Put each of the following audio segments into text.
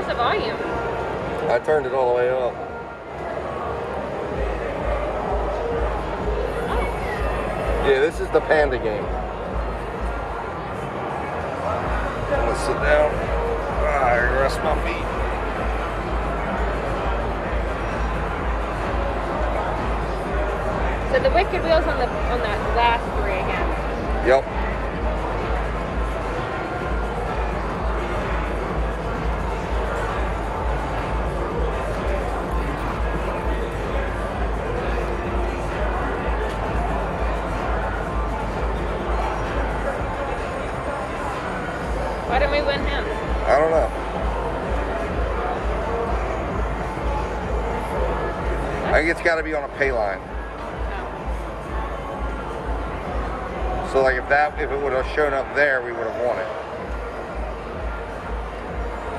Where's the volume? I turned it all the way up. Oh. Yeah, this is the Panda game. I'm gonna sit down. I rest my feet. So the Wicked Wheel's on that last 3 again. Yep. Why didn't we win him? I don't know. I think it's got to be on a pay line. So like if it would have shown up there, we would have won it.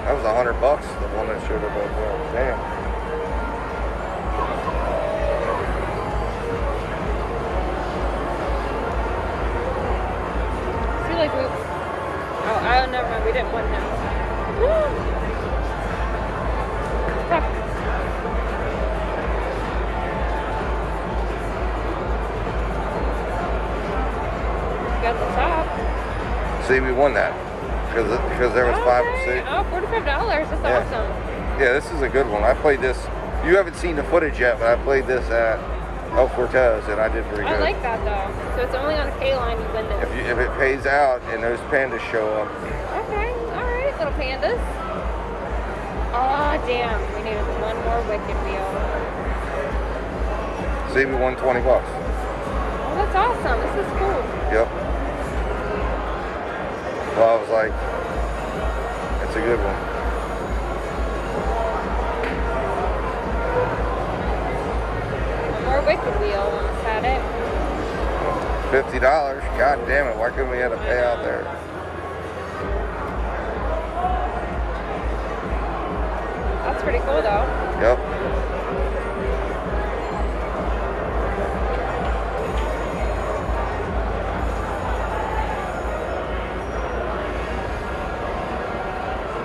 That was $100, the one that showed up over there. Damn. I feel like oh, never mind. We didn't win him. Got the top. See, we won that because there was five. See? Oh, $45. That's awesome. Yeah, this is a good one. I played this. You haven't seen the footage yet, but I played this at El Cortez, and I did pretty good. I like that though. So it's only on a K line you win this. If it pays out and those pandas show up. Okay, all right, little pandas. Oh damn, we needed one more Wicked Wheel. See, we won $20. Oh, that's awesome. This is cool. Yep. Well, I was like, it's a good one. One more Wicked Wheel, almost had it. $50. God damn it, why couldn't we have a payout there? That's pretty cool though. Yep.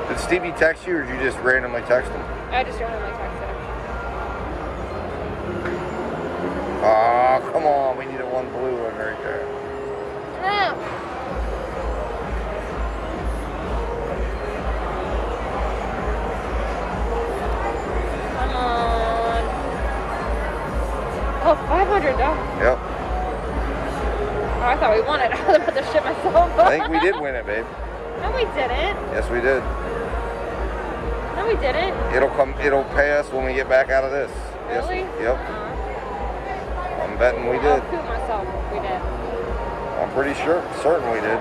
Did Stevie text you or did you just randomly text him? I just randomly texted him. Oh, come on. We needed one blue one right there. No. Come on. Oh, $500. Yep. Oh, I thought we won it. I was about to shit myself. I think we did win it, babe. No, we didn't. Yes, we did. No, we didn't. It'll pay us when we get back out of this. Really? Yes, yep. I'm betting we did. I'll poop myself if we did. I'm pretty certain we did.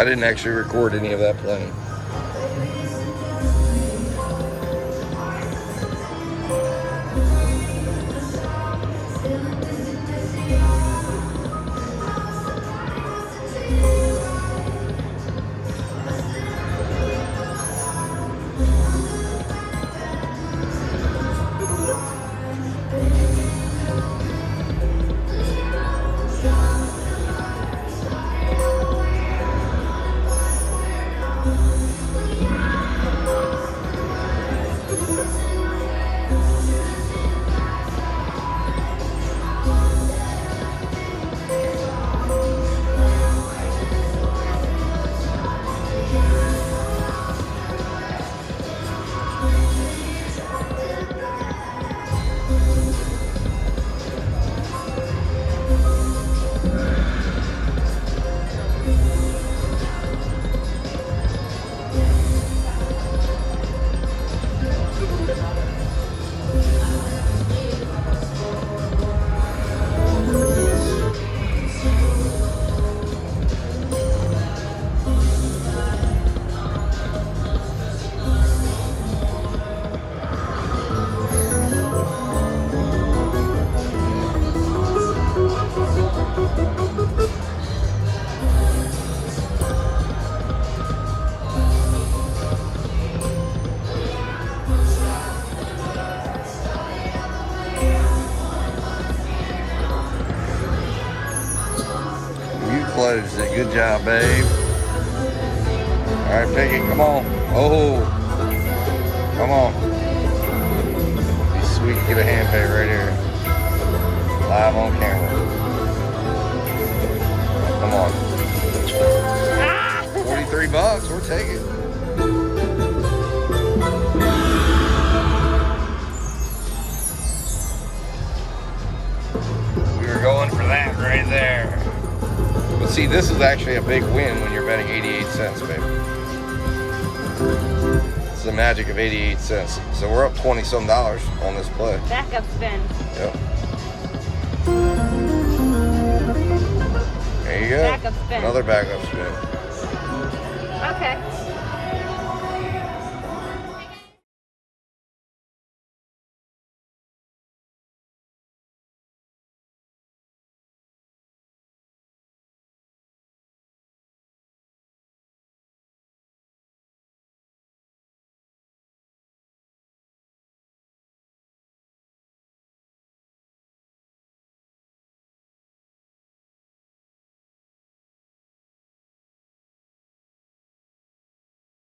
I didn't actually record any of that playing. Closed it. Good job, babe. All right, Piggy, come on. Oh, come on. Be sweet. Get a hand pay right here. Live on camera. Come on. $43. We'll take it. We were going for that right there. But see, this is actually a big win when you're betting 88 cents, baby. It's the magic of 88 cents. So we're up 20-some dollars on this play. Backup spin. Yep. There you go. Backup spin. Another backup spin. Okay.